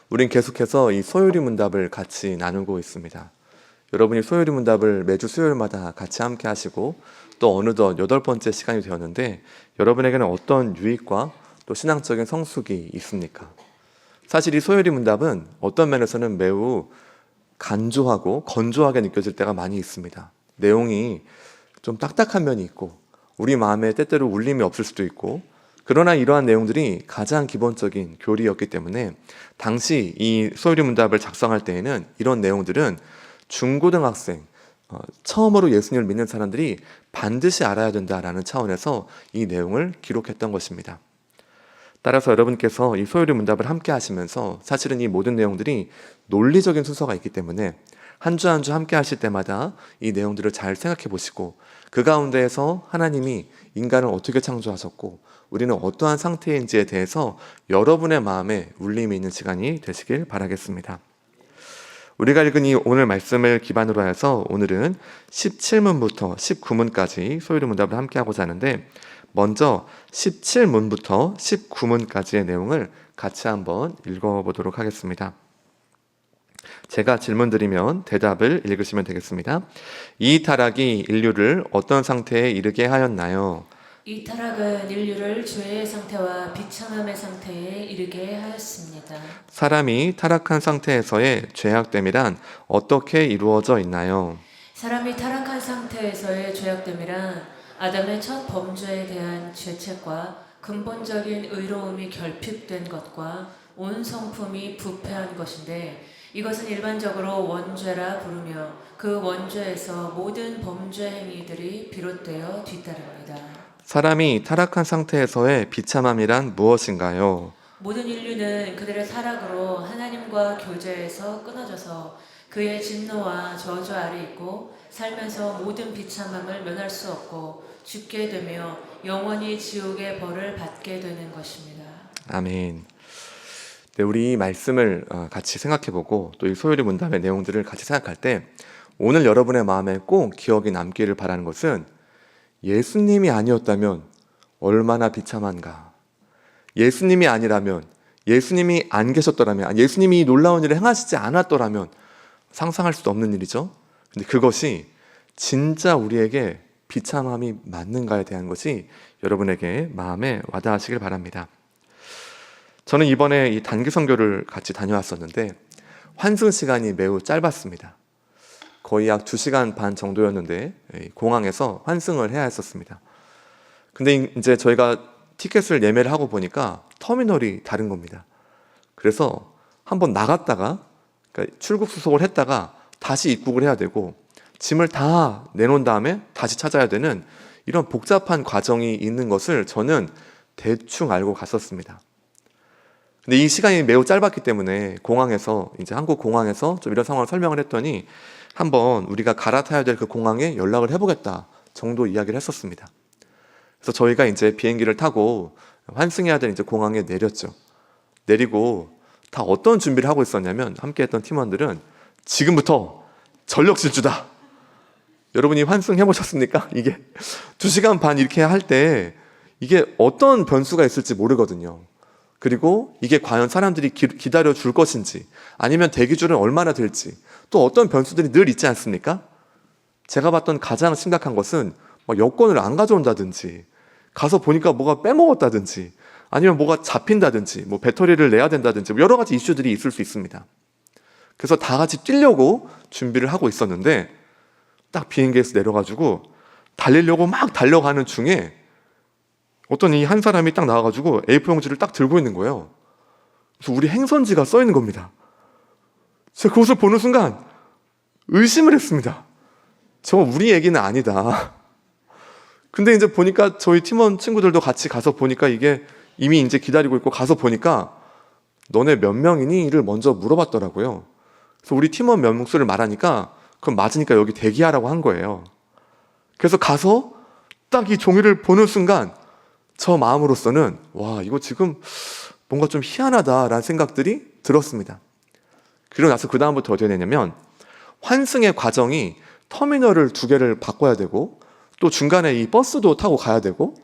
우린 계속해서 이 소요리 문답을 같이 나누고 있습니다. 여러분이 소요리 문답을 매주 수요일마다 같이 함께 하시고 또 어느덧 8번째 시간이 되었는데 여러분에게는 어떤 유익과 또 신앙적인 성숙이 있습니까? 사실 이 소요리 문답은 어떤 면에서는 매우 간조하고 건조하게 느껴질 때가 많이 있습니다. 내용이 좀 딱딱한 면이 있고 우리 마음에 때때로 울림이 없을 수도 있고, 그러나 이러한 내용들이 가장 기본적인 교리였기 때문에 당시 이 소요리 문답을 작성할 때에는 이런 내용들은 중고등학생, 처음으로 예수님을 믿는 사람들이 반드시 알아야 된다라는 차원에서 이 내용을 기록했던 것입니다. 따라서 여러분께서 이 소요리 문답을 함께 하시면서 사실은 이 모든 내용들이 논리적인 순서가 있기 때문에 한 주 한 주 함께 하실 때마다 이 내용들을 잘 생각해 보시고 그 가운데에서 하나님이 인간을 어떻게 창조하셨고 우리는 어떠한 상태인지에 대해서 여러분의 마음에 울림이 있는 시간이 되시길 바라겠습니다. 우리가 읽은 이 오늘 말씀을 기반으로 해서 오늘은 17문부터 19문까지 소요리 문답을 함께 하고자 하는데, 먼저 17문부터 19문까지의 내용을 같이 한번 읽어보도록 하겠습니다. 제가 질문 드리면 대답을 읽으시면 되겠습니다. 이 타락이 인류를 어떤 상태에 이르게 하였나요? 이 타락은 인류를 죄의 상태와 비참함의 상태에 이르게 하였습니다. 사람이 타락한 상태에서의 죄악됨이란 어떻게 이루어져 있나요? 사람이 타락한 상태에서의 죄악됨이란 아담의 첫 범죄에 대한 죄책과 근본적인 의로움이 결핍된 것과 온 성품이 부패한 것인데, 이것은 일반적으로 원죄라 부르며 그 원죄에서 모든 범죄 행위들이 비롯되어 뒤따릅니다. 사람이 타락한 상태에서의 비참함이란 무엇인가요? 모든 인류는 그들의 타락으로 하나님과 교제에서 끊어져서 그의 진노와 저주 아래 있고, 살면서 모든 비참함을 면할 수 없고 죽게 되며 영원히 지옥의 벌을 받게 되는 것입니다. 아멘. 네, 우리 이 말씀을 같이 생각해보고 또 이 소요리 문답의 내용들을 같이 생각할 때 오늘 여러분의 마음에 꼭 기억이 남기를 바라는 것은, 예수님이 아니었다면 얼마나 비참한가. 예수님이 아니라면, 예수님이 안 계셨더라면, 예수님이 놀라운 일을 행하시지 않았더라면 상상할 수도 없는 일이죠. 근데 그것이 진짜 우리에게 비참함이 맞는가에 대한 것이 여러분에게 마음에 와닿으시길 바랍니다. 저는 이번에 이 단기 선교를 같이 다녀왔었는데 환승 시간이 매우 짧았습니다. 거의 약 2시간 반 정도였는데 공항에서 환승을 해야 했었습니다. 근데 이제 저희가 티켓을 예매를 하고 보니까 터미널이 다른 겁니다. 그래서 한번 나갔다가, 그러니까 출국 수속을 했다가 다시 입국을 해야 되고 짐을 다 내놓은 다음에 다시 찾아야 되는 이런 복잡한 과정이 있는 것을 저는 대충 알고 갔었습니다. 근데 이 시간이 매우 짧았기 때문에 공항에서, 이제 한국 공항에서 좀 이런 상황을 설명을 했더니 한번 우리가 갈아타야 될 그 공항에 연락을 해보겠다 정도 이야기를 했었습니다. 그래서 저희가 이제 비행기를 타고 환승해야 될 이제 공항에 내렸죠. 내리고 다 어떤 준비를 하고 있었냐면, 함께했던 팀원들은 지금부터 전력 질주다. 여러분이 환승해 보셨습니까? 이게 2시간 반 이렇게 할 때 이게 어떤 변수가 있을지 모르거든요. 그리고 이게 과연 사람들이 기다려 줄 것인지, 아니면 대기줄은 얼마나 될지, 또 어떤 변수들이 늘 있지 않습니까? 제가 봤던 가장 심각한 것은 여권을 안 가져온다든지, 가서 보니까 뭐가 빼먹었다든지, 아니면 뭐가 잡힌다든지, 배터리를 내야 된다든지, 여러 가지 이슈들이 있을 수 있습니다. 그래서 다 같이 뛰려고 준비를 하고 있었는데 딱 비행기에서 내려가지고 달리려고 막 달려가는 중에 어떤 이 한 사람이 딱 나와가지고 A4 용지를 딱 들고 있는 거예요. 그래서 우리 행선지가 써 있는 겁니다. 제가 그것을 보는 순간 의심을 했습니다. 저거 우리 얘기는 아니다. 근데 이제 보니까 저희 팀원 친구들도 같이 가서 보니까 이게 이미 이제 기다리고 있고, 가서 보니까 너네 몇 명이니?를 먼저 물어봤더라고요. 그래서 우리 팀원 명수를 말하니까 그럼 맞으니까 여기 대기하라고 한 거예요. 그래서 가서 딱 이 종이를 보는 순간 저 마음으로서는 와, 이거 지금 뭔가 좀 희한하다라는 생각들이 들었습니다. 그리고 나서 그 다음부터 어떻게 되냐면, 환승의 과정이 터미널을 2개를 바꿔야 되고 또 중간에 이 버스도 타고 가야 되고,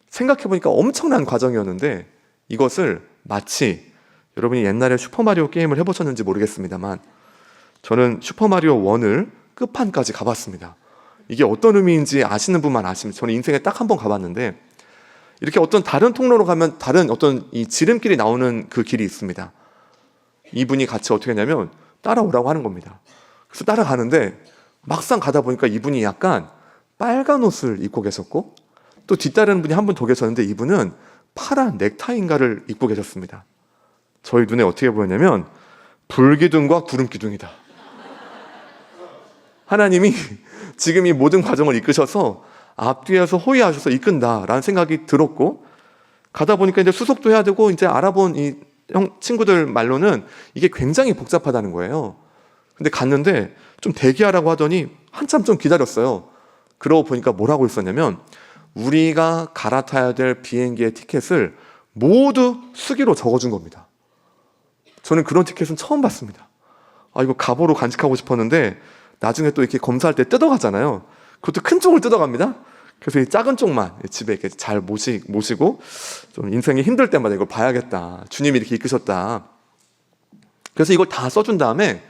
생각해보니까 엄청난 과정이었는데 이것을 마치 여러분이 옛날에 슈퍼마리오 게임을 해보셨는지 모르겠습니다만 저는 슈퍼마리오 1을 끝판까지 가봤습니다. 이게 어떤 의미인지 아시는 분만 아시면, 저는 인생에 딱 한 번 가봤는데 이렇게 어떤 다른 통로로 가면 다른 어떤 이 지름길이 나오는 그 길이 있습니다. 이분이 같이 어떻게 했냐면 따라오라고 하는 겁니다. 그래서 따라가는데 막상 가다 보니까 이분이 약간 빨간 옷을 입고 계셨고 또 뒤따르는 분이 한 분 더 계셨는데 이분은 파란 넥타이인가를 입고 계셨습니다. 저희 눈에 어떻게 보였냐면 불기둥과 구름기둥이다. 하나님이 지금 이 모든 과정을 이끄셔서 앞뒤에서 호위하셔서 이끈다라는 생각이 들었고, 가다 보니까 이제 수속도 해야 되고 이제 알아본 이 친구들 말로는 이게 굉장히 복잡하다는 거예요. 근데 갔는데 좀 대기하라고 하더니 한참 좀 기다렸어요. 그러고 보니까 뭐라고 있었냐면 우리가 갈아타야 될 비행기의 티켓을 모두 수기로 적어준 겁니다. 저는 그런 티켓은 처음 봤습니다. 이거 가보로 간직하고 싶었는데 나중에 또 이렇게 검사할 때 뜯어가잖아요. 그것도 큰 쪽을 뜯어갑니다. 그래서 이 작은 쪽만 집에 이렇게 잘 모시고 좀 인생이 힘들 때마다 이걸 봐야겠다. 주님이 이렇게 이끄셨다. 그래서 이걸 다 써준 다음에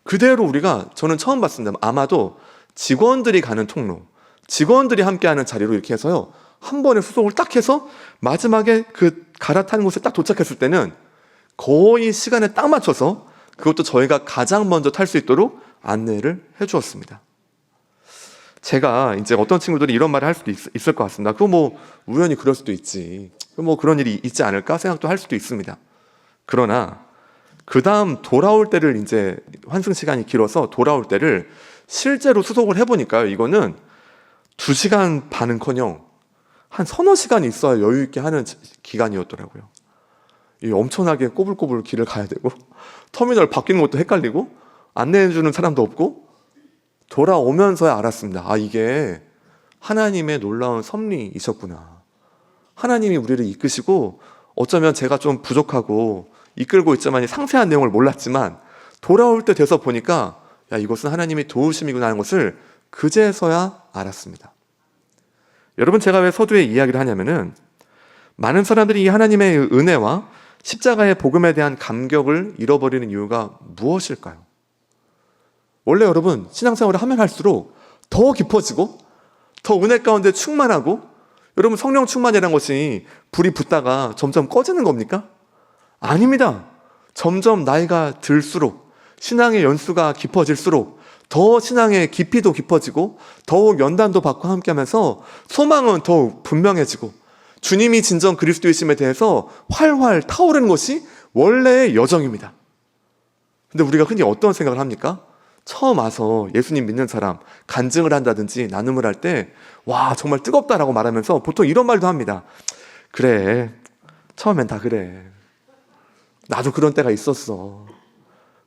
그대로 우리가, 저는 처음 봤습니다. 아마도 직원들이 가는 통로, 직원들이 함께하는 자리로 이렇게 해서요. 한 번에 수속을 딱 해서 마지막에 그 갈아타는 곳에 딱 도착했을 때는 거의 시간에 딱 맞춰서 그것도 저희가 가장 먼저 탈 수 있도록 안내를 해주었습니다. 제가 이제 어떤 친구들이 이런 말을 할 수도 있을 것 같습니다. 그거 뭐 우연히 그럴 수도 있지. 뭐 그런 일이 있지 않을까 생각도 할 수도 있습니다. 그러나 그 다음 돌아올 때를, 이제 환승 시간이 길어서 돌아올 때를 실제로 수속을 해보니까요. 이거는 2시간 반은커녕 한 서너 시간이 있어야 여유 있게 하는 기간이었더라고요. 이 엄청나게 꼬불꼬불 길을 가야 되고 터미널 바뀌는 것도 헷갈리고 안내해주는 사람도 없고, 돌아오면서야 알았습니다. 이게 하나님의 놀라운 섭리이셨구나. 하나님이 우리를 이끄시고, 어쩌면 제가 좀 부족하고 이끌고 있지만 상세한 내용을 몰랐지만 돌아올 때 돼서 보니까 이것은 하나님의 도우심이구나 하는 것을 그제서야 알았습니다. 여러분, 제가 왜 서두에 이야기를 하냐면은 많은 사람들이 이 하나님의 은혜와 십자가의 복음에 대한 감격을 잃어버리는 이유가 무엇일까요? 원래 여러분, 신앙생활을 하면 할수록 더 깊어지고 더 은혜 가운데 충만하고, 여러분 성령 충만이라는 것이 불이 붙다가 점점 꺼지는 겁니까? 아닙니다. 점점 나이가 들수록, 신앙의 연수가 깊어질수록 더 신앙의 깊이도 깊어지고 더욱 연단도 받고 함께하면서 소망은 더욱 분명해지고 주님이 진정 그리스도이심에 대해서 활활 타오르는 것이 원래의 여정입니다. 근데 우리가 흔히 어떤 생각을 합니까? 처음 와서 예수님 믿는 사람 간증을 한다든지 나눔을 할 때 와, 정말 뜨겁다라고 말하면서 보통 이런 말도 합니다. 그래, 처음엔 다 그래. 나도 그런 때가 있었어.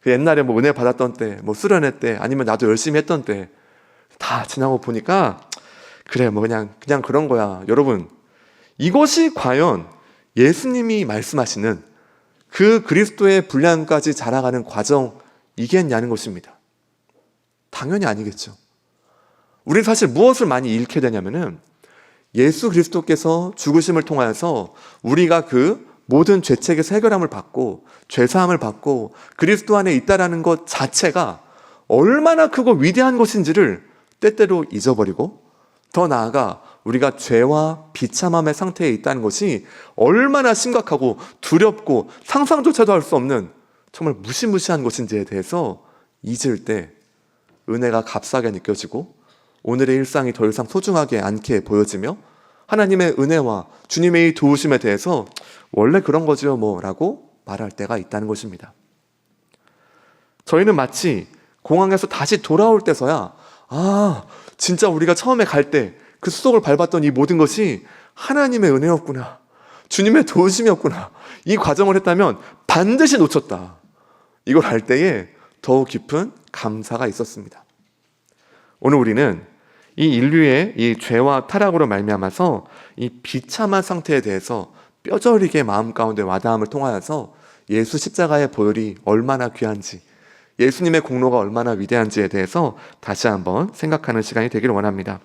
그 옛날에 뭐 은혜 받았던 때, 뭐 수련회 때, 아니면 나도 열심히 했던 때 다 지나고 보니까 그래, 뭐 그냥 그런 거야. 여러분, 이것이 과연 예수님이 말씀하시는 그 그리스도의 분량까지 자라가는 과정이겠냐는 것입니다. 당연히 아니겠죠. 우리는 사실 무엇을 많이 잃게 되냐면은 예수 그리스도께서 죽으심을 통하여서 우리가 그 모든 죄책에서 해결함을 받고 죄사함을 받고 그리스도 안에 있다라는 것 자체가 얼마나 크고 위대한 것인지를 때때로 잊어버리고, 더 나아가 우리가 죄와 비참함의 상태에 있다는 것이 얼마나 심각하고 두렵고 상상조차도 할 수 없는 정말 무시무시한 것인지에 대해서 잊을 때 은혜가 값싸게 느껴지고 오늘의 일상이 더 이상 소중하게 않게 보여지며 하나님의 은혜와 주님의 도우심에 대해서 원래 그런 거지요 뭐 라고 말할 때가 있다는 것입니다. 저희는 마치 공항에서 다시 돌아올 때서야 진짜 우리가 처음에 갈 때 그 수속을 밟았던 이 모든 것이 하나님의 은혜였구나, 주님의 도우심이었구나, 이 과정을 했다면 반드시 놓쳤다, 이걸 알 때에 더욱 깊은 감사가 있었습니다. 오늘 우리는 이 인류의 이 죄와 타락으로 말미암아서 이 비참한 상태에 대해서 뼈저리게 마음 가운데 와닿음을 통하여서 예수 십자가의 보혈이 얼마나 귀한지, 예수님의 공로가 얼마나 위대한지에 대해서 다시 한번 생각하는 시간이 되기를 원합니다.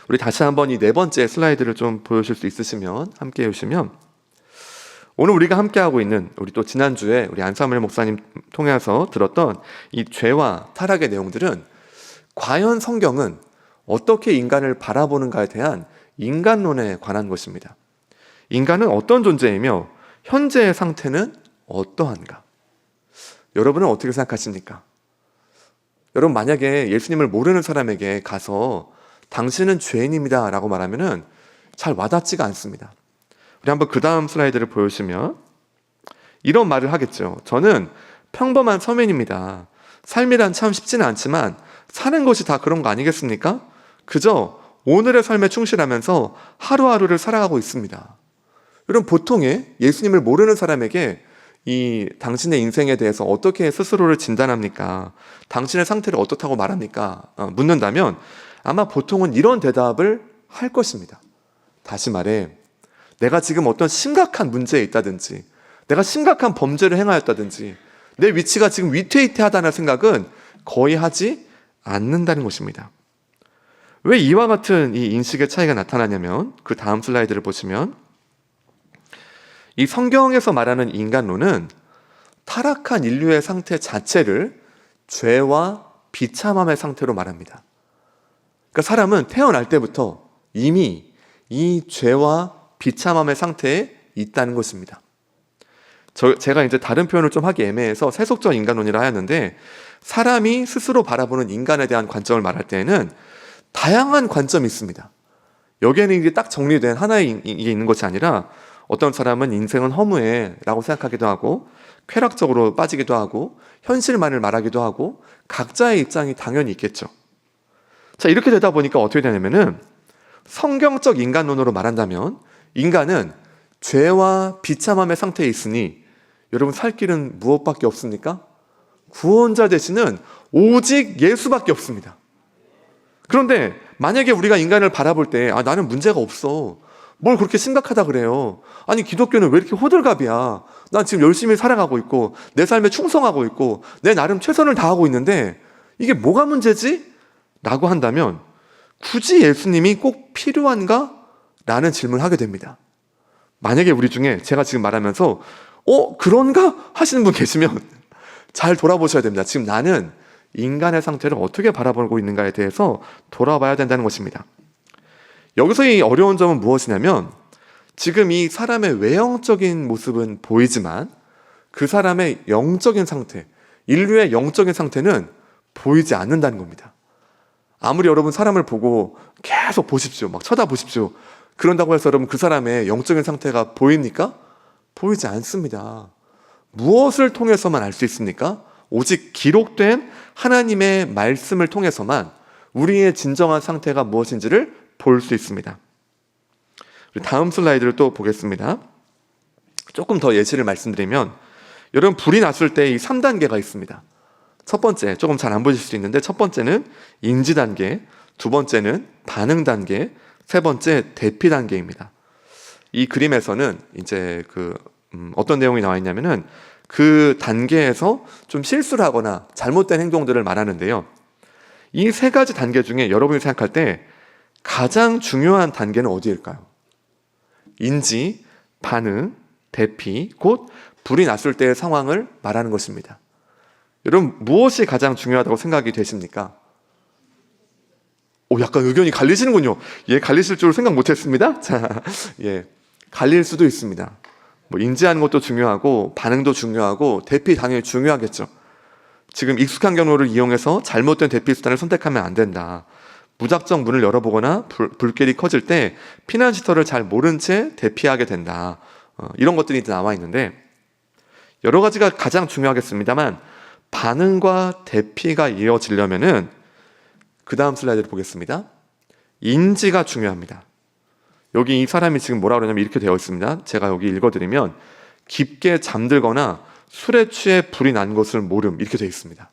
우리 다시 한번 이 4번째 슬라이드를 좀 보여주실 수 있으시면 함께 해주시면, 오늘 우리가 함께하고 있는 우리 또 지난주에 우리 안사무엘 목사님 통해서 들었던 이 죄와 타락의 내용들은 과연 성경은 어떻게 인간을 바라보는가에 대한 인간론에 관한 것입니다. 인간은 어떤 존재이며 현재의 상태는 어떠한가? 여러분은 어떻게 생각하십니까? 여러분 만약에 예수님을 모르는 사람에게 가서 당신은 죄인입니다 라고 말하면 잘 와닿지가 않습니다. 우리 한번 그 다음 슬라이드를 보여주시면 이런 말을 하겠죠. 저는 평범한 서민입니다. 삶이란 참 쉽지는 않지만 사는 것이 다 그런 거 아니겠습니까? 그저 오늘의 삶에 충실하면서 하루하루를 살아가고 있습니다. 여러분 보통의 예수님을 모르는 사람에게 이 당신의 인생에 대해서 어떻게 스스로를 진단합니까? 당신의 상태를 어떻다고 말합니까? 묻는다면 아마 보통은 이런 대답을 할 것입니다. 다시 말해 내가 지금 어떤 심각한 문제에 있다든지 내가 심각한 범죄를 행하였다든지 내 위치가 지금 위태위태하다는 생각은 거의 하지 않는다는 것입니다. 왜 이와 같은 이 인식의 차이가 나타나냐면 그 다음 슬라이드를 보시면 이 성경에서 말하는 인간론은 타락한 인류의 상태 자체를 죄와 비참함의 상태로 말합니다. 그러니까 사람은 태어날 때부터 이미 이 죄와 비참함의 상태에 있다는 것입니다. 제가 이제 다른 표현을 좀 하기 애매해서 세속적 인간론이라 하였는데 사람이 스스로 바라보는 인간에 대한 관점을 말할 때에는 다양한 관점이 있습니다. 여기에는 이게 딱 정리된 하나의 이게 있는 것이 아니라 어떤 사람은 인생은 허무해 라고 생각하기도 하고 쾌락적으로 빠지기도 하고 현실만을 말하기도 하고 각자의 입장이 당연히 있겠죠. 자, 이렇게 되다 보니까 어떻게 되냐면은 성경적 인간론으로 말한다면 인간은 죄와 비참함의 상태에 있으니 여러분 살 길은 무엇밖에 없습니까? 구원자 되시는 오직 예수밖에 없습니다. 그런데 만약에 우리가 인간을 바라볼 때 나는 문제가 없어. 뭘 그렇게 심각하다 그래요. 아니 기독교는 왜 이렇게 호들갑이야. 난 지금 열심히 살아가고 있고 내 삶에 충성하고 있고 내 나름 최선을 다하고 있는데 이게 뭐가 문제지? 라고 한다면 굳이 예수님이 꼭 필요한가? 라는 질문을 하게 됩니다. 만약에 우리 중에 제가 지금 말하면서 그런가? 하시는 분 계시면 잘 돌아보셔야 됩니다. 지금 나는 인간의 상태를 어떻게 바라보고 있는가에 대해서 돌아봐야 된다는 것입니다. 여기서 이 어려운 점은 무엇이냐면 지금 이 사람의 외형적인 모습은 보이지만 그 사람의 영적인 상태, 인류의 영적인 상태는 보이지 않는다는 겁니다. 아무리 여러분 사람을 보고 계속 보십시오. 막 쳐다보십시오. 그런다고 해서 여러분 그 사람의 영적인 상태가 보입니까? 보이지 않습니다. 무엇을 통해서만 알 수 있습니까? 오직 기록된 하나님의 말씀을 통해서만 우리의 진정한 상태가 무엇인지를 볼 수 있습니다. 다음 슬라이드를 또 보겠습니다. 조금 더 예시를 말씀드리면 여러분 불이 났을 때 이 3단계가 있습니다. 첫 번째, 조금 잘 안 보실 수 있는데 첫 번째는 인지 단계, 두 번째는 반응 단계, 세 번째 대피 단계입니다. 이 그림에서는 이제 어떤 내용이 나와 있냐면은 그 단계에서 좀 실수를 하거나 잘못된 행동들을 말하는데요. 이 세 가지 단계 중에 여러분이 생각할 때 가장 중요한 단계는 어디일까요? 인지, 반응, 대피, 곧 불이 났을 때의 상황을 말하는 것입니다. 여러분 무엇이 가장 중요하다고 생각이 되십니까? 약간 의견이 갈리시는군요. 갈리실 줄 생각 못했습니다. 자, 갈릴 수도 있습니다. 인지하는 것도 중요하고 반응도 중요하고 대피 당연히 중요하겠죠. 지금 익숙한 경로를 이용해서 잘못된 대피 수단을 선택하면 안 된다. 무작정 문을 열어보거나 불길이 커질 때 피난 시설을 잘 모른 채 대피하게 된다. 이런 것들이 나와 있는데 여러 가지가 가장 중요하겠습니다만 반응과 대피가 이어지려면은 그 다음 슬라이드를 보겠습니다. 인지가 중요합니다. 여기 이 사람이 지금 뭐라고 그러냐면 이렇게 되어 있습니다. 제가 여기 읽어드리면 깊게 잠들거나 술에 취해 불이 난 것을 모름 이렇게 되어 있습니다.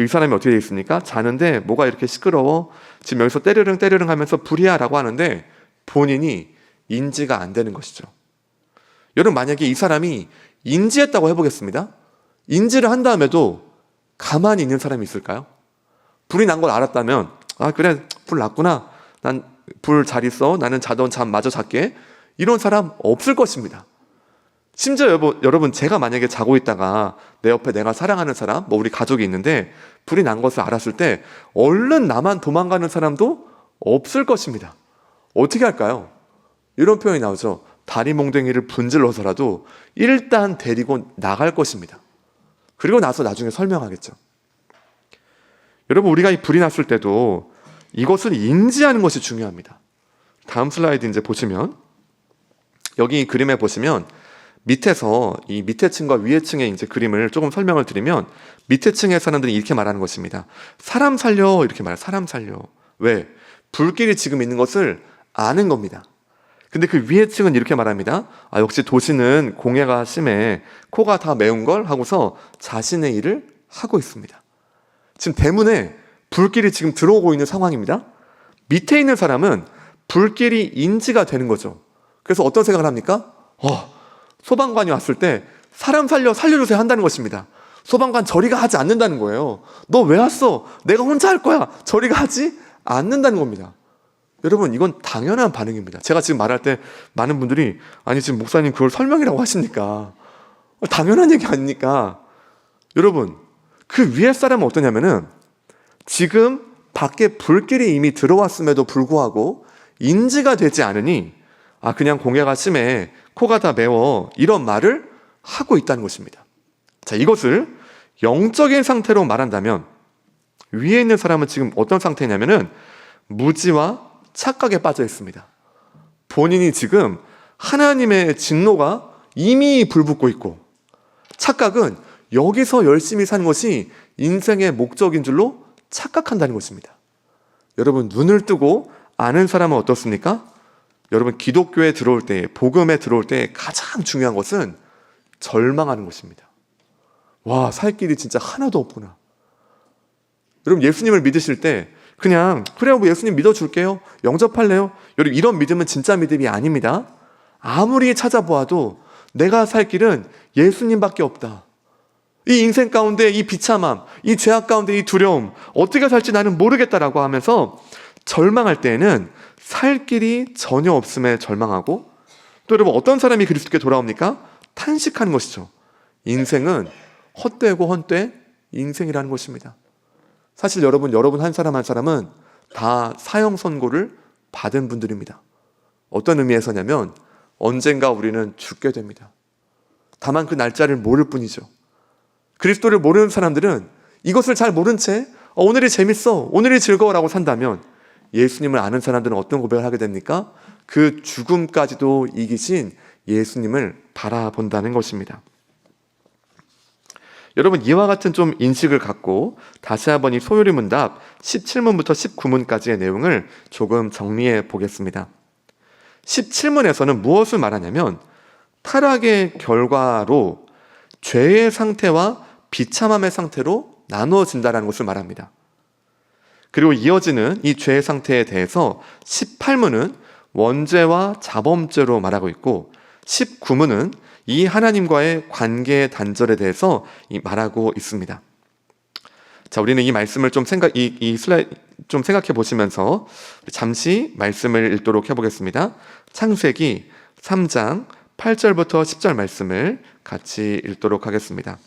이 사람이 어떻게 되어 있습니까? 자는데 뭐가 이렇게 시끄러워 지금 여기서 때르릉 때르릉 하면서 불이야 라고 하는데 본인이 인지가 안 되는 것이죠. 여러분 만약에 이 사람이 인지했다고 해보겠습니다. 인지를 한 다음에도 가만히 있는 사람이 있을까요? 불이 난 걸 알았다면 그래 불 났구나. 난 불 잘 있어. 나는 자던 잠 마저 잤게. 이런 사람 없을 것입니다. 심지어 여러분 제가 만약에 자고 있다가 내 옆에 내가 사랑하는 사람, 우리 가족이 있는데 불이 난 것을 알았을 때 얼른 나만 도망가는 사람도 없을 것입니다. 어떻게 할까요? 이런 표현이 나오죠. 다리 몽둥이를 분질러서라도 일단 데리고 나갈 것입니다. 그리고 나서 나중에 설명하겠죠. 여러분, 우리가 이 불이 났을 때도 이것을 인지하는 것이 중요합니다. 다음 슬라이드 이제 보시면, 여기 그림에 보시면 밑에서 이 밑에 층과 위에 층의 이제 그림을 조금 설명을 드리면, 밑에 층의 사람들이 이렇게 말하는 것입니다. 사람 살려, 이렇게 말해요. 사람 살려. 왜? 불길이 지금 있는 것을 아는 겁니다. 근데 그 위에 층은 이렇게 말합니다. 역시 도시는 공해가 심해, 코가 다 매운 걸 하고서 자신의 일을 하고 있습니다. 지금 대문에 불길이 지금 들어오고 있는 상황입니다. 밑에 있는 사람은 불길이 인지가 되는 거죠. 그래서 어떤 생각을 합니까? 소방관이 왔을 때 사람 살려주세요 한다는 것입니다. 소방관 저리가 하지 않는다는 거예요. 너 왜 왔어? 내가 혼자 할 거야. 저리가 하지 않는다는 겁니다. 여러분, 이건 당연한 반응입니다. 제가 지금 말할 때 많은 분들이 지금 목사님 그걸 설명이라고 하십니까? 당연한 얘기 아닙니까? 여러분, 그 위에 사람은 어떠냐면은 지금 밖에 불길이 이미 들어왔음에도 불구하고 인지가 되지 않으니 그냥 공해가 심해, 코가 다 매워, 이런 말을 하고 있다는 것입니다. 자, 이것을 영적인 상태로 말한다면 위에 있는 사람은 지금 어떤 상태냐면은 무지와 착각에 빠져 있습니다. 본인이 지금 하나님의 진노가 이미 불붙고 있고, 착각은 여기서 열심히 사는 것이 인생의 목적인 줄로 착각한다는 것입니다. 여러분, 눈을 뜨고 아는 사람은 어떻습니까? 여러분, 기독교에 들어올 때, 복음에 들어올 때 가장 중요한 것은 절망하는 것입니다. 와, 살 길이 진짜 하나도 없구나. 여러분, 예수님을 믿으실 때 그냥 그래요, 예수님 믿어줄게요, 영접할래요? 여러분, 이런 믿음은 진짜 믿음이 아닙니다. 아무리 찾아보아도 내가 살 길은 예수님밖에 없다. 이 인생 가운데 이 비참함, 이 죄악 가운데 이 두려움, 어떻게 살지 나는 모르겠다라고 하면서 절망할 때에는 살 길이 전혀 없음에 절망하고, 또 여러분, 어떤 사람이 그리스도께 돌아옵니까? 탄식하는 것이죠. 인생은 헛되고 헛되 인생이라는 것입니다. 사실 여러분 한 사람 한 사람은 다 사형 선고를 받은 분들입니다. 어떤 의미에서냐면 언젠가 우리는 죽게 됩니다. 다만 그 날짜를 모를 뿐이죠. 그리스도를 모르는 사람들은 이것을 잘 모른 채 오늘이 재밌어, 오늘이 즐거워라고 산다면, 예수님을 아는 사람들은 어떤 고백을 하게 됩니까? 그 죽음까지도 이기신 예수님을 바라본다는 것입니다. 여러분, 이와 같은 좀 인식을 갖고 다시 한번 이 소요리 문답 17문부터 19문까지의 내용을 조금 정리해 보겠습니다. 17문에서는 무엇을 말하냐면 타락의 결과로 죄의 상태와 비참함의 상태로 나누어진다는 것을 말합니다. 그리고 이어지는 이 죄의 상태에 대해서 18문은 원죄와 자범죄로 말하고 있고, 19문은 이 하나님과의 관계의 단절에 대해서 말하고 있습니다. 자, 우리는 이 말씀을 좀 이 슬라이드 좀 생각해 보시면서 잠시 말씀을 읽도록 해보겠습니다. 창세기 3장 8절부터 10절 말씀을 같이 읽도록 하겠습니다.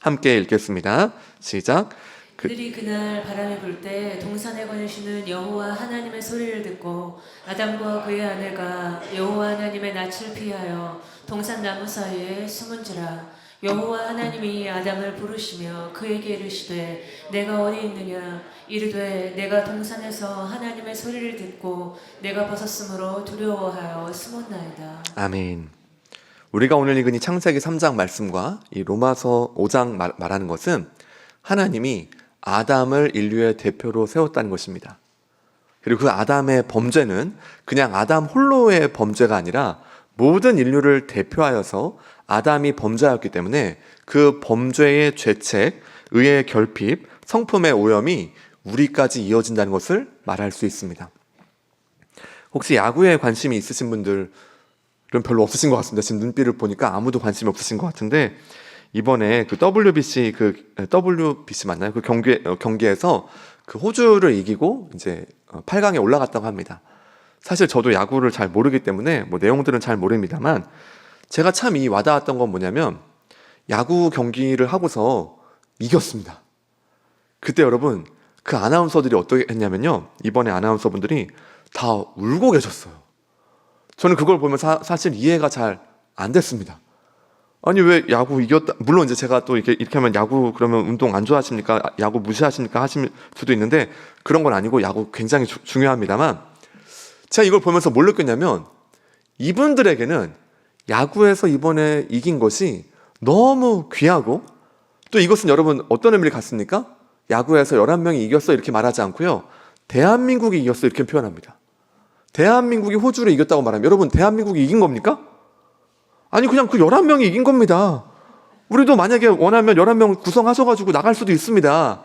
함께 읽겠습니다. 시작. 그들이 그날 바람이 불 때 동산에 거니시는 여호와 하나님의 소리를 듣고 아담과 그의 아내가 여호와 하나님의 낯을 피하여 동산 나무 사이에 숨은지라. 여호와 하나님이 아담을 부르시며 그에게 이르시되 내가 어디 있느냐? 이르되 내가 동산에서 하나님의 소리를 듣고 내가 벗었으므로 두려워하여 숨었나이다. 아멘. 우리가 오늘 읽은 이 창세기 3장 말씀과 이 로마서 5장 말하는 것은 하나님이 아담을 인류의 대표로 세웠다는 것입니다. 그리고 그 아담의 범죄는 그냥 아담 홀로의 범죄가 아니라 모든 인류를 대표하여서 아담이 범죄하였기 때문에 그 범죄의 죄책, 의의 결핍, 성품의 오염이 우리까지 이어진다는 것을 말할 수 있습니다. 혹시 야구에 관심이 있으신 분들은 별로 없으신 것 같습니다. 지금 눈빛을 보니까 아무도 관심이 없으신 것 같은데, 이번에 그 WBC 맞나요? 그 경기에서 그 호주를 이기고 이제 8강에 올라갔다고 합니다. 사실 저도 야구를 잘 모르기 때문에 내용들은 잘 모릅니다만, 제가 참 이 와닿았던 건 뭐냐면 야구 경기를 하고서 이겼습니다. 그때 여러분 그 아나운서들이 어떻게 했냐면요, 이번에 아나운서분들이 다 울고 계셨어요. 저는 그걸 보면서 사실 이해가 잘 안 됐습니다. 아니 왜 야구 이겼다, 물론 이제 제가 또 이렇게 하면 야구 그러면 운동 안 좋아하십니까, 야구 무시하십니까 하실 수도 있는데 그런 건 아니고 야구 굉장히 중요합니다만, 제가 이걸 보면서 뭘 느꼈냐면 이분들에게는 야구에서 이번에 이긴 것이 너무 귀하고, 또 이것은 여러분 어떤 의미를 갖습니까? 야구에서 11명이 이겼어 이렇게 말하지 않고요, 대한민국이 이겼어 이렇게 표현합니다. 대한민국이 호주를 이겼다고 말하면 여러분 대한민국이 이긴 겁니까? 아니 그냥 그 11명이 이긴 겁니다. 우리도 만약에 원하면 11명 구성하셔가지고 나갈 수도 있습니다.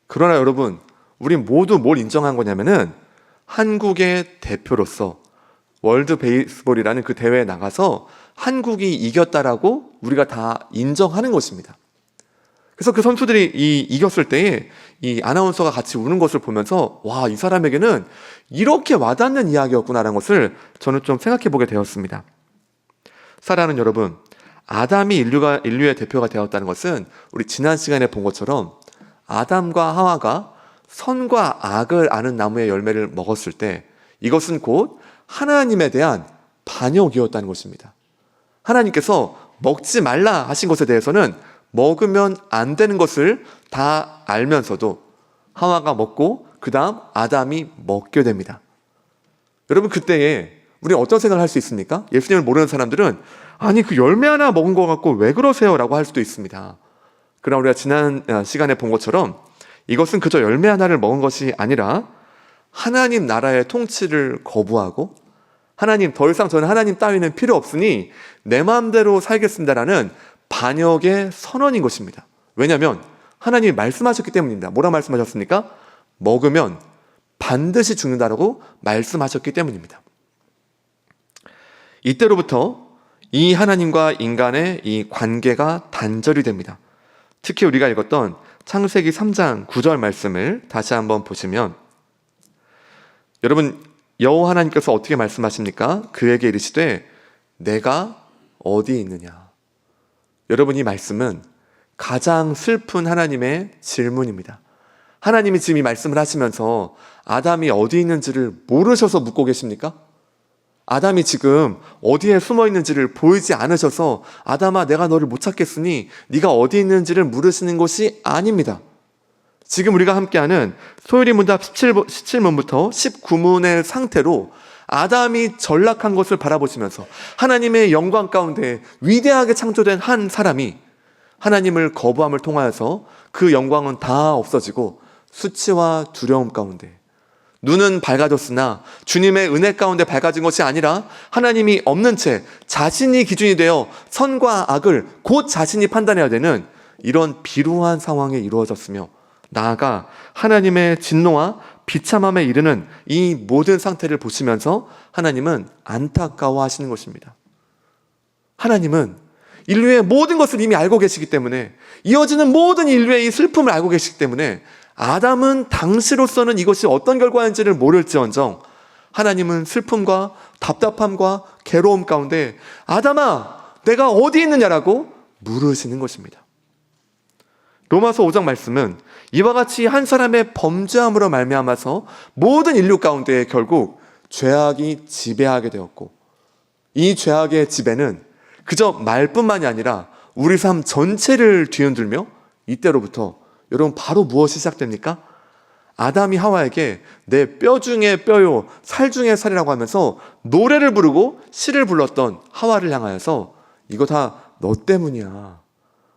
그러나 여러분 우리 모두 뭘 인정한 거냐면은 한국의 대표로서 월드 베이스볼이라는 그 대회에 나가서 한국이 이겼다라고 우리가 다 인정하는 것입니다. 그래서 그 선수들이 이겼을 때에 이 아나운서가 같이 우는 것을 보면서 와, 이 사람에게는 이렇게 와닿는 이야기였구나라는 것을 저는 좀 생각해 보게 되었습니다. 사랑하는 여러분, 아담이 인류의 대표가 되었다는 것은 우리 지난 시간에 본 것처럼 아담과 하와가 선과 악을 아는 나무의 열매를 먹었을 때 이것은 곧 하나님에 대한 반역이었다는 것입니다. 하나님께서 먹지 말라 하신 것에 대해서는 먹으면 안 되는 것을 다 알면서도 하와가 먹고 그 다음 아담이 먹게 됩니다. 여러분 그때에 우리는 어떤 생각을 할 수 있습니까? 예수님을 모르는 사람들은 아니 그 열매 하나 먹은 것 같고 왜 그러세요? 라고 할 수도 있습니다. 그러나 우리가 지난 시간에 본 것처럼 이것은 그저 열매 하나를 먹은 것이 아니라 하나님 나라의 통치를 거부하고 하나님 더 이상 저는 하나님 따위는 필요 없으니 내 마음대로 살겠습니다라는 반역의 선언인 것입니다. 왜냐하면 하나님이 말씀하셨기 때문입니다. 뭐라 말씀하셨습니까? 먹으면 반드시 죽는다라고 말씀하셨기 때문입니다. 이때로부터 이 하나님과 인간의 이 관계가 단절이 됩니다. 특히 우리가 읽었던 창세기 3장 9절 말씀을 다시 한번 보시면 여러분 여호와 하나님께서 어떻게 말씀하십니까? 그에게 이르시되 내가 어디 있느냐. 여러분 이 말씀은 가장 슬픈 하나님의 질문입니다. 하나님이 지금 이 말씀을 하시면서 아담이 어디 있는지를 모르셔서 묻고 계십니까? 아담이 지금 어디에 숨어 있는지를 보이지 않으셔서 아담아 내가 너를 못 찾겠으니 네가 어디 있는지를 물으시는 것이 아닙니다. 지금 우리가 함께하는 소율이 문답 17문부터 19문의 상태로 아담이 전락한 것을 바라보시면서 하나님의 영광 가운데 위대하게 창조된 한 사람이 하나님을 거부함을 통하여서 그 영광은 다 없어지고 수치와 두려움 가운데, 눈은 밝아졌으나 주님의 은혜 가운데 밝아진 것이 아니라 하나님이 없는 채 자신이 기준이 되어 선과 악을 곧 자신이 판단해야 되는 이런 비루한 상황에 이루어졌으며, 나아가 하나님의 진노와 비참함에 이르는 이 모든 상태를 보시면서 하나님은 안타까워하시는 것입니다. 하나님은 인류의 모든 것을 이미 알고 계시기 때문에, 이어지는 모든 인류의 이 슬픔을 알고 계시기 때문에 아담은 당시로서는 이것이 어떤 결과인지를 모를지언정 하나님은 슬픔과 답답함과 괴로움 가운데 아담아 내가 어디 있느냐라고 물으시는 것입니다. 로마서 5장 말씀은 이와 같이 한 사람의 범죄함으로 말미암아서 모든 인류 가운데 결국 죄악이 지배하게 되었고, 이 죄악의 지배는 그저 말뿐만이 아니라 우리 삶 전체를 뒤흔들며, 이때로부터 여러분 바로 무엇이 시작됩니까? 아담이 하와에게 내 뼈 중에 뼈요 살 중에 살이라고 하면서 노래를 부르고 시를 불렀던 하와를 향하여서 이거 다 너 때문이야.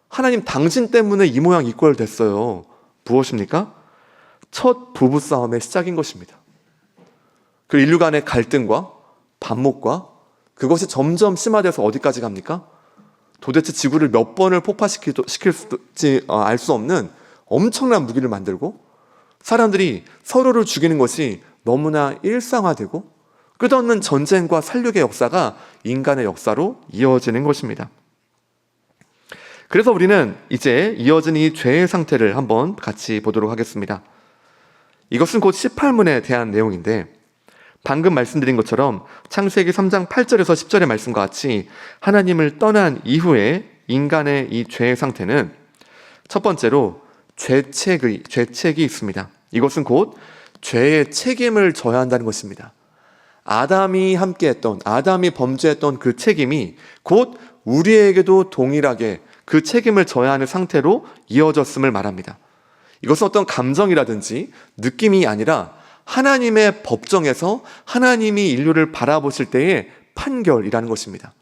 하나님 당신 때문에 이 모양 이 꼴 됐어요. 무엇입니까? 첫 부부싸움의 시작인 것입니다. 그 인류 간의 갈등과 반목과 그것이 점점 심화돼서 어디까지 갑니까? 도대체 지구를 몇 번을 폭파시킬지 알 수 없는 엄청난 무기를 만들고 사람들이 서로를 죽이는 것이 너무나 일상화되고 끝없는 전쟁과 살육의 역사가 인간의 역사로 이어지는 것입니다. 그래서 우리는 이제 이어진 이 죄의 상태를 한번 같이 보도록 하겠습니다. 이것은 곧 18문에 대한 내용인데, 방금 말씀드린 것처럼 창세기 3장 8절에서 10절의 말씀과 같이 하나님을 떠난 이후에 인간의 이 죄의 상태는 첫 번째로 죄책이 있습니다. 이것은 곧 죄의 책임을 져야 한다는 것입니다. 아담이 범죄했던 그 책임이 곧 우리에게도 동일하게 그 책임을 져야 하는 상태로 이어졌음을 말합니다. 이것은 어떤 감정이라든지 느낌이 아니라 하나님의 법정에서 하나님이 인류를 바라보실 때의 판결이라는 것입니다.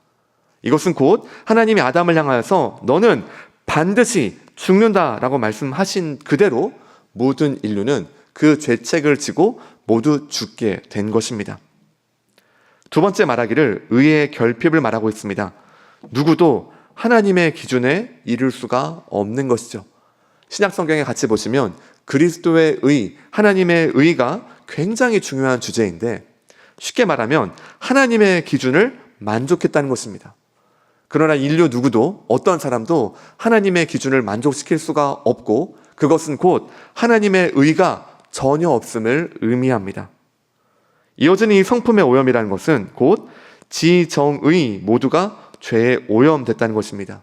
이것은 곧 하나님이 아담을 향하여서 너는 반드시 죽는다라고 말씀하신 그대로 모든 인류는 그 죄책을 지고 모두 죽게 된 것입니다. 두 번째 말하기를 의의 결핍을 말하고 있습니다. 누구도 하나님의 기준에 이를 수가 없는 것이죠. 신약 성경에 같이 보시면 그리스도의 의, 하나님의 의가 굉장히 중요한 주제인데 쉽게 말하면 하나님의 기준을 만족했다는 것입니다. 그러나 인류 누구도 어떤 사람도 하나님의 기준을 만족시킬 수가 없고 그것은 곧 하나님의 의가 전혀 없음을 의미합니다. 이어지는 이 성품의 오염이라는 것은 곧 지정의 모두가 죄에 오염됐다는 것입니다.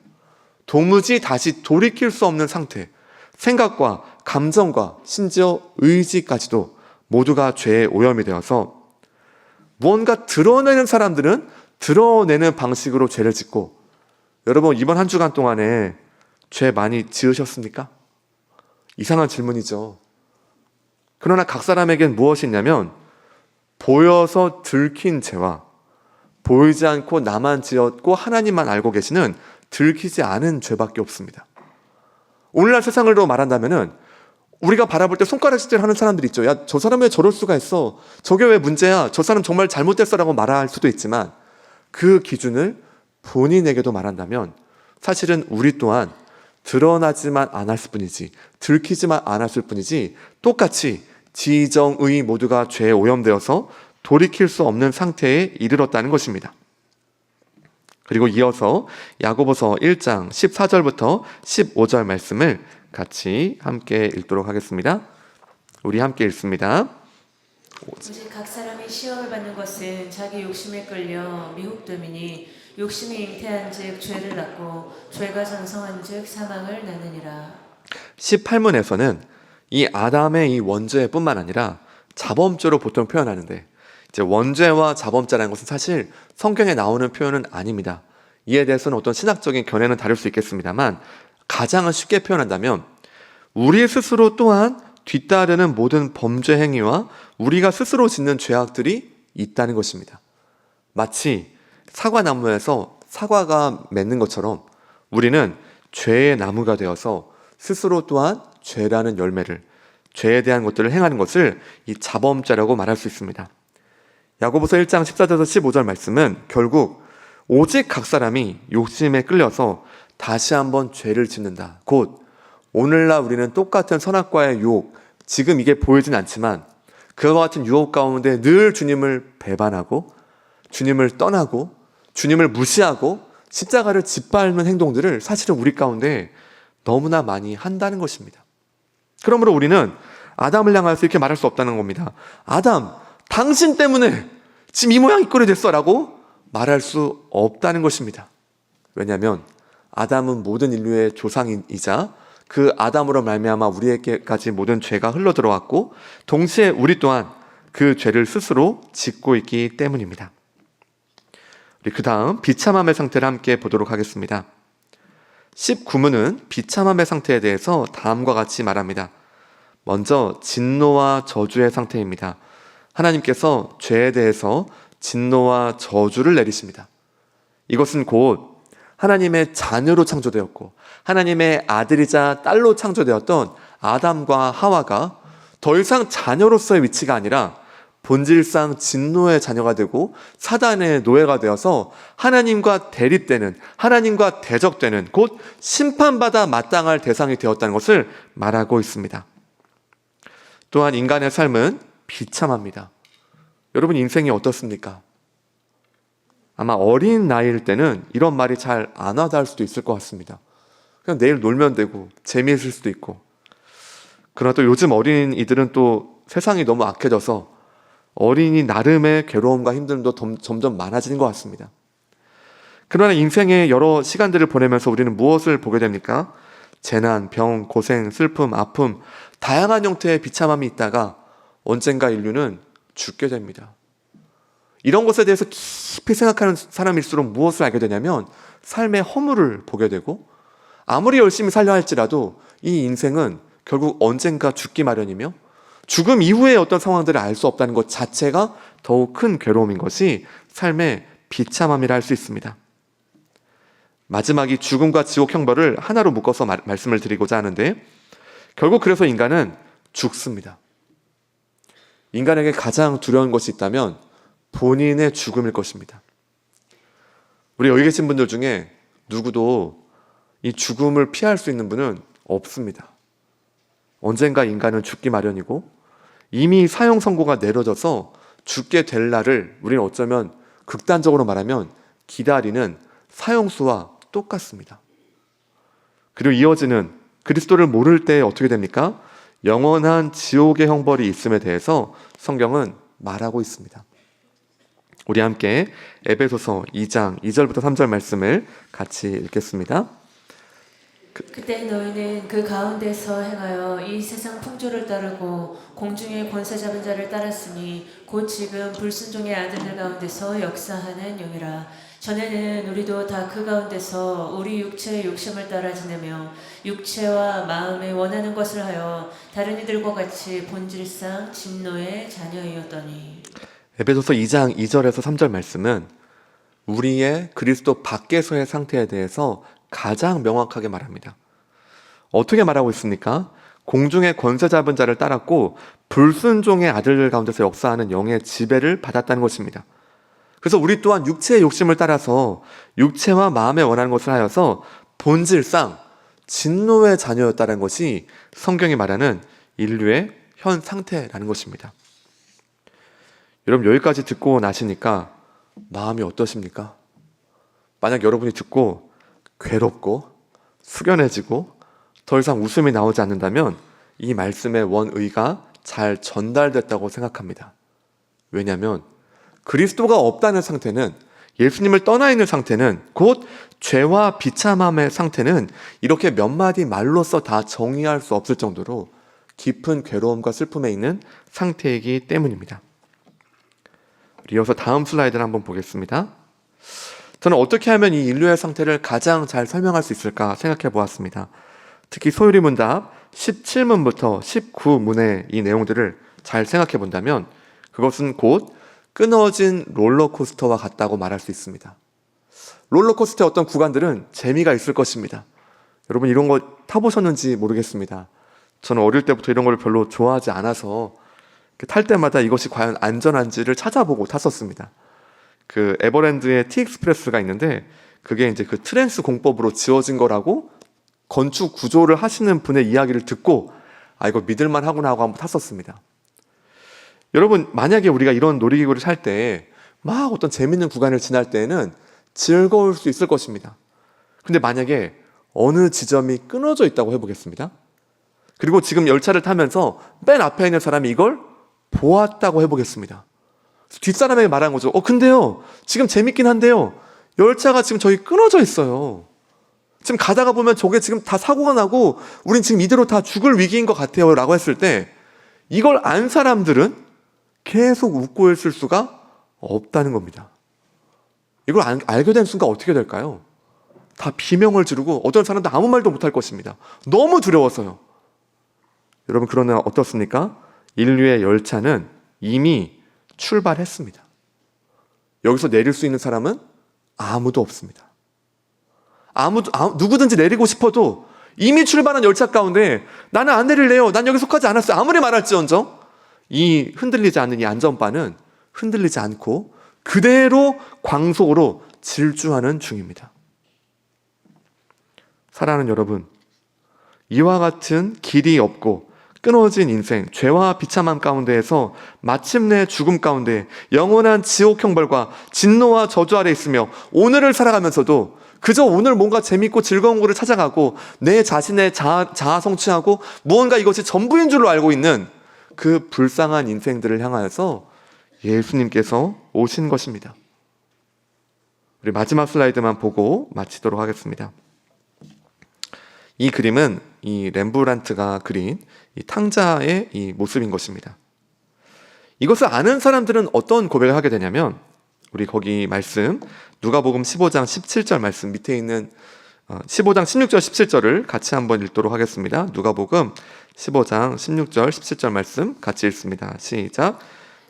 도무지 다시 돌이킬 수 없는 상태, 생각과 감정과 심지어 의지까지도 모두가 죄에 오염이 되어서 무언가 드러내는 사람들은 드러내는 방식으로 죄를 짓고 여러분 이번 한 주간 동안에 죄 많이 지으셨습니까? 이상한 질문이죠. 그러나 각 사람에겐 무엇이 있냐면 보여서 들킨 죄와 보이지 않고 나만 지었고 하나님만 알고 계시는 들키지 않은 죄밖에 없습니다. 오늘날 세상으로 말한다면은 우리가 바라볼 때 손가락질을 하는 사람들이 있죠. 야, 저 사람 왜 저럴 수가 있어? 저게 왜 문제야? 저 사람 정말 잘못됐어라고 말할 수도 있지만 그 기준을 본인에게도 말한다면 사실은 우리 또한 드러나지만 않았을 뿐이지 들키지만 않았을 뿐이지 똑같이 지정의 모두가 죄에 오염되어서 돌이킬 수 없는 상태에 이르렀다는 것입니다. 그리고 이어서 야고보서 1장 14절부터 15절 말씀을 같이 함께 읽도록 하겠습니다. 우리 함께 읽습니다. 오직 각 사람이 시험을 받는 것은 자기 욕심에 끌려 미혹됨이니 욕심이 잉태한즉 죄를 낳고 죄가 장성한즉 사망을 낳느니라. 18문에서는 이 아담의 이 원죄뿐만 아니라 자범죄로 보통 표현하는데 이제 원죄와 자범죄라는 것은 사실 성경에 나오는 표현은 아닙니다. 이에 대해서는 어떤 신학적인 견해는 다를 수 있겠습니다만 가장 쉽게 표현한다면 우리 스스로 또한 뒤따르는 모든 범죄 행위와 우리가 스스로 짓는 죄악들이 있다는 것입니다. 마치 사과나무에서 사과가 맺는 것처럼 우리는 죄의 나무가 되어서 스스로 또한 죄라는 열매를 죄에 대한 것들을 행하는 것을 이 자범죄라고 말할 수 있습니다. 야고보서 1장 14절에서 15절 말씀은 결국 오직 각 사람이 욕심에 끌려서 다시 한번 죄를 짓는다. 곧 오늘날 우리는 똑같은 선악과의 유혹, 지금 이게 보이진 않지만 그와 같은 유혹 가운데 늘 주님을 배반하고 주님을 떠나고 주님을 무시하고 십자가를 짓밟는 행동들을 사실은 우리 가운데 너무나 많이 한다는 것입니다. 그러므로 우리는 아담을 향해서 이렇게 말할 수 없다는 겁니다. 아담, 당신 때문에 지금 이 모양 이 꼴이 됐어 라고 말할 수 없다는 것입니다. 왜냐하면 아담은 모든 인류의 조상이자 그 아담으로 말미암아 우리에게까지 모든 죄가 흘러들어왔고 동시에 우리 또한 그 죄를 스스로 짓고 있기 때문입니다. 우리 그 다음 비참함의 상태를 함께 보도록 하겠습니다. 19문은 비참함의 상태에 대해서 다음과 같이 말합니다. 먼저 진노와 저주의 상태입니다. 하나님께서 죄에 대해서 진노와 저주를 내리십니다. 이것은 곧 하나님의 자녀로 창조되었고 하나님의 아들이자 딸로 창조되었던 아담과 하와가 더 이상 자녀로서의 위치가 아니라 본질상 진노의 자녀가 되고 사단의 노예가 되어서 하나님과 대립되는, 하나님과 대적되는, 곧 심판받아 마땅할 대상이 되었다는 것을 말하고 있습니다. 또한 인간의 삶은 비참합니다. 여러분 인생이 어떻습니까? 아마 어린 나이일 때는 이런 말이 잘 안 와닿을 수도 있을 것 같습니다. 그냥 내일 놀면 되고 재미있을 수도 있고. 그러나 또 요즘 어린이들은 또 세상이 너무 악해져서 어린이 나름의 괴로움과 힘듦도 점점 많아지는 것 같습니다. 그러나 인생의 여러 시간들을 보내면서 우리는 무엇을 보게 됩니까? 재난, 병, 고생, 슬픔, 아픔, 다양한 형태의 비참함이 있다가 언젠가 인류는 죽게 됩니다. 이런 것에 대해서 깊이 생각하는 사람일수록 무엇을 알게 되냐면 삶의 허물을 보게 되고 아무리 열심히 살려 할지라도 이 인생은 결국 언젠가 죽기 마련이며 죽음 이후의 어떤 상황들을 알 수 없다는 것 자체가 더욱 큰 괴로움인 것이 삶의 비참함이라 할 수 있습니다. 마지막이 죽음과 지옥 형벌을 하나로 묶어서 말씀을 드리고자 하는데 결국 그래서 인간은 죽습니다. 인간에게 가장 두려운 것이 있다면 본인의 죽음일 것입니다. 우리 여기 계신 분들 중에 누구도 이 죽음을 피할 수 있는 분은 없습니다. 언젠가 인간은 죽기 마련이고 이미 사형 선고가 내려져서 죽게 될 날을 우리는 어쩌면 극단적으로 말하면 기다리는 사형수와 똑같습니다. 그리고 이어지는 그리스도를 모를 때 어떻게 됩니까? 영원한 지옥의 형벌이 있음에 대해서 성경은 말하고 있습니다. 우리 함께 에베소서 2장 2절부터 3절 말씀을 같이 읽겠습니다. 그때 너희는 그 가운데서 행하여 이 세상 풍조를 따르고 공중의 권세 잡은 자를 따랐으니 곧 지금 불순종의 아들들 가운데서 역사하는 영이라. 전에는 우리도 다 그 가운데서 우리 육체의 욕심을 따라 지내며 육체와 마음에 원하는 것을 하여 다른 이들과 같이 본질상 진노의 자녀이었더니. 에베소서 2장 2절에서 3절 말씀은 우리의 그리스도 밖에서의 상태에 대해서 가장 명확하게 말합니다. 어떻게 말하고 있습니까? 공중의 권세 잡은 자를 따랐고 불순종의 아들들 가운데서 역사하는 영의 지배를 받았다는 것입니다. 그래서 우리 또한 육체의 욕심을 따라서 육체와 마음에 원하는 것을 하여서 본질상 진노의 자녀였다는 것이 성경이 말하는 인류의 현 상태라는 것입니다. 여러분 여기까지 듣고 나시니까 마음이 어떠십니까? 만약 여러분이 듣고 괴롭고 숙연해지고 더 이상 웃음이 나오지 않는다면 이 말씀의 원의가 잘 전달됐다고 생각합니다. 왜냐하면 그리스도가 없다는 상태는, 예수님을 떠나 있는 상태는, 곧 죄와 비참함의 상태는 이렇게 몇 마디 말로써 다 정의할 수 없을 정도로 깊은 괴로움과 슬픔에 있는 상태이기 때문입니다. 이어서 다음 슬라이드를 한번 보겠습니다. 저는 어떻게 하면 이 인류의 상태를 가장 잘 설명할 수 있을까 생각해 보았습니다. 특히 소유리 문답 17문부터 19문의 이 내용들을 잘 생각해 본다면 그것은 곧 끊어진 롤러코스터와 같다고 말할 수 있습니다. 롤러코스터의 어떤 구간들은 재미가 있을 것입니다. 여러분 이런 거 타보셨는지 모르겠습니다. 저는 어릴 때부터 이런 걸 별로 좋아하지 않아서 탈 때마다 이것이 과연 안전한지를 찾아보고 탔었습니다. 그 에버랜드에 티익스프레스가 있는데 그게 이제 그 트랜스 공법으로 지어진 거라고 건축 구조를 하시는 분의 이야기를 듣고 이거 믿을만 하구나 하고 한번 탔었습니다. 여러분 만약에 우리가 이런 놀이기구를 탈 때 막 어떤 재밌는 구간을 지날 때에는 즐거울 수 있을 것입니다. 근데 만약에 어느 지점이 끊어져 있다고 해보겠습니다. 그리고 지금 열차를 타면서 맨 앞에 있는 사람이 이걸 보았다고 해보겠습니다. 뒷사람에게 말한 거죠. 근데요 지금 재밌긴 한데요 열차가 지금 저기 끊어져 있어요. 지금 가다가 보면 저게 지금 다 사고가 나고 우린 지금 이대로 다 죽을 위기인 것 같아요 라고 했을 때 이걸 안 사람들은 계속 웃고 있을 수가 없다는 겁니다. 이걸 알게 된 순간 어떻게 될까요? 다 비명을 지르고 어떤 사람도 아무 말도 못할 것입니다. 너무 두려워서요. 여러분 그러나 어떻습니까? 인류의 열차는 이미 출발했습니다. 여기서 내릴 수 있는 사람은 아무도 없습니다. 누구든지 내리고 싶어도 이미 출발한 열차 가운데 나는 안 내릴래요. 난 여기 속하지 않았어요. 아무리 말할지언정 이 흔들리지 않는 이 안전바는 흔들리지 않고 그대로 광속으로 질주하는 중입니다. 사랑하는 여러분, 이와 같은 길이 없고 끊어진 인생, 죄와 비참함 가운데에서 마침내 죽음 가운데 영원한 지옥 형벌과 진노와 저주 아래 있으며 오늘을 살아가면서도 그저 오늘 뭔가 재밌고 즐거운 것을 찾아가고 내 자신의 자아 성취하고 무언가 이것이 전부인 줄로 알고 있는 그 불쌍한 인생들을 향하여서 예수님께서 오신 것입니다. 우리 마지막 슬라이드만 보고 마치도록 하겠습니다. 이 그림은 이 렘브란트가 그린 이 탕자의 이 모습인 것입니다. 이것을 아는 사람들은 어떤 고백을 하게 되냐면, 우리 거기 말씀 누가복음 15장 17절 말씀 밑에 있는 15장 16절 17절을 같이 한번 읽도록 하겠습니다. 누가복음 15장 16절 17절 말씀 같이 읽습니다. 시작.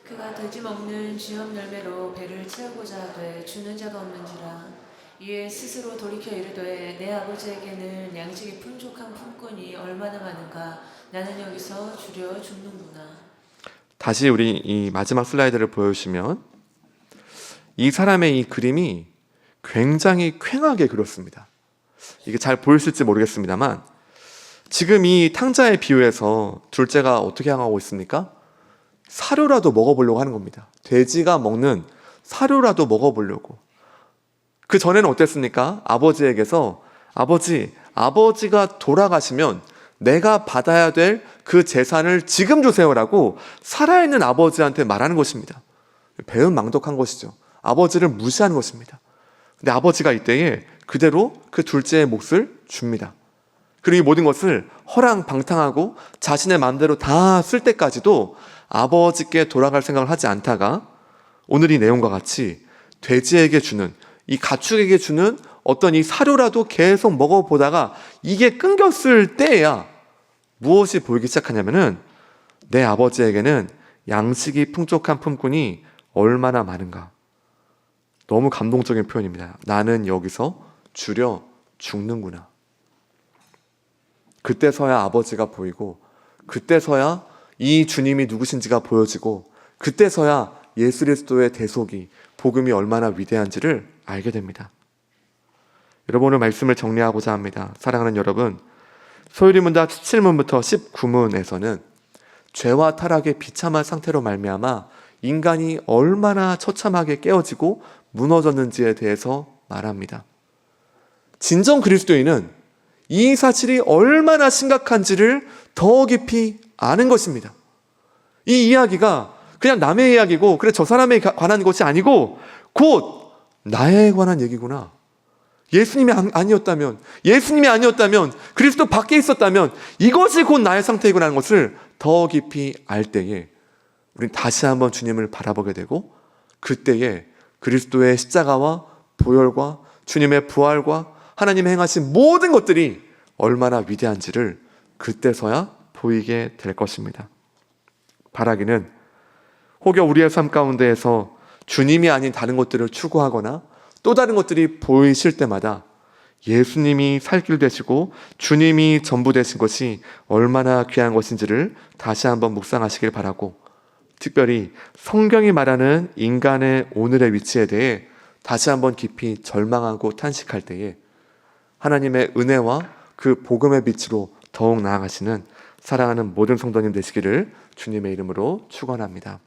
그가 돼지 먹는 쥐염 열매로 배를 채우고자 하되 주는 자가 없는지라. 이에 스스로 돌이켜 이르되 내 아버지에게는 양식이 풍족한 품꾼이 얼마나 많은가. 나는 여기서 주려 죽는구나. 다시 우리 이 마지막 슬라이드를 보여주시면, 이 사람의 이 그림이 굉장히 퀭하게 그렸습니다. 이게 잘 보이실지 모르겠습니다만, 지금 이 탕자의 비유에서 둘째가 어떻게 향하고 있습니까? 사료라도 먹어보려고 하는 겁니다. 돼지가 먹는 사료라도 먹어보려고. 그 전에는 어땠습니까? 아버지에게서 아버지가 돌아가시면 내가 받아야 될 그 재산을 지금 주세요라고 살아있는 아버지한테 말하는 것입니다. 배은망덕한 것이죠. 아버지를 무시하는 것입니다. 근데 아버지가 이때에 그대로 그 둘째의 몫을 줍니다. 그리고 이 모든 것을 허랑방탕하고 자신의 마음대로 다 쓸 때까지도 아버지께 돌아갈 생각을 하지 않다가, 오늘 이 내용과 같이 돼지에게 주는, 이 가축에게 주는 어떤 이 사료라도 계속 먹어보다가 이게 끊겼을 때야 무엇이 보이기 시작하냐면은, 내 아버지에게는 양식이 풍족한 품꾼이 얼마나 많은가. 너무 감동적인 표현입니다. 나는 여기서 주려 죽는구나. 그때서야 아버지가 보이고, 그때서야 이 주님이 누구신지가 보여지고, 그때서야 예수 그리스도의 대속이, 복음이 얼마나 위대한지를 알게 됩니다. 여러분, 오늘 말씀을 정리하고자 합니다. 사랑하는 여러분, 소유리문답 17문부터 19문에서는 죄와 타락의 비참한 상태로 말미암아 인간이 얼마나 처참하게 깨어지고 무너졌는지에 대해서 말합니다. 진정 그리스도인은 이 사실이 얼마나 심각한지를 더 깊이 아는 것입니다. 이 이야기가 그냥 남의 이야기고, 그래 저 사람에 관한 것이 아니고 곧 나에 관한 얘기구나. 예수님이 아니었다면, 그리스도 밖에 있었다면 이것이 곧 나의 상태이구나 하는 것을 더 깊이 알 때에 우리는 다시 한번 주님을 바라보게 되고, 그때에 그리스도의 십자가와 보혈과 주님의 부활과 하나님의 행하신 모든 것들이 얼마나 위대한지를 그때서야 보이게 될 것입니다. 바라기는 혹여 우리의 삶 가운데에서 주님이 아닌 다른 것들을 추구하거나 또 다른 것들이 보이실 때마다 예수님이 살 길 되시고 주님이 전부 되신 것이 얼마나 귀한 것인지를 다시 한번 묵상하시길 바라고, 특별히 성경이 말하는 인간의 오늘의 위치에 대해 다시 한번 깊이 절망하고 탄식할 때에 하나님의 은혜와 그 복음의 빛으로 더욱 나아가시는 사랑하는 모든 성도님 되시기를 주님의 이름으로 축원합니다.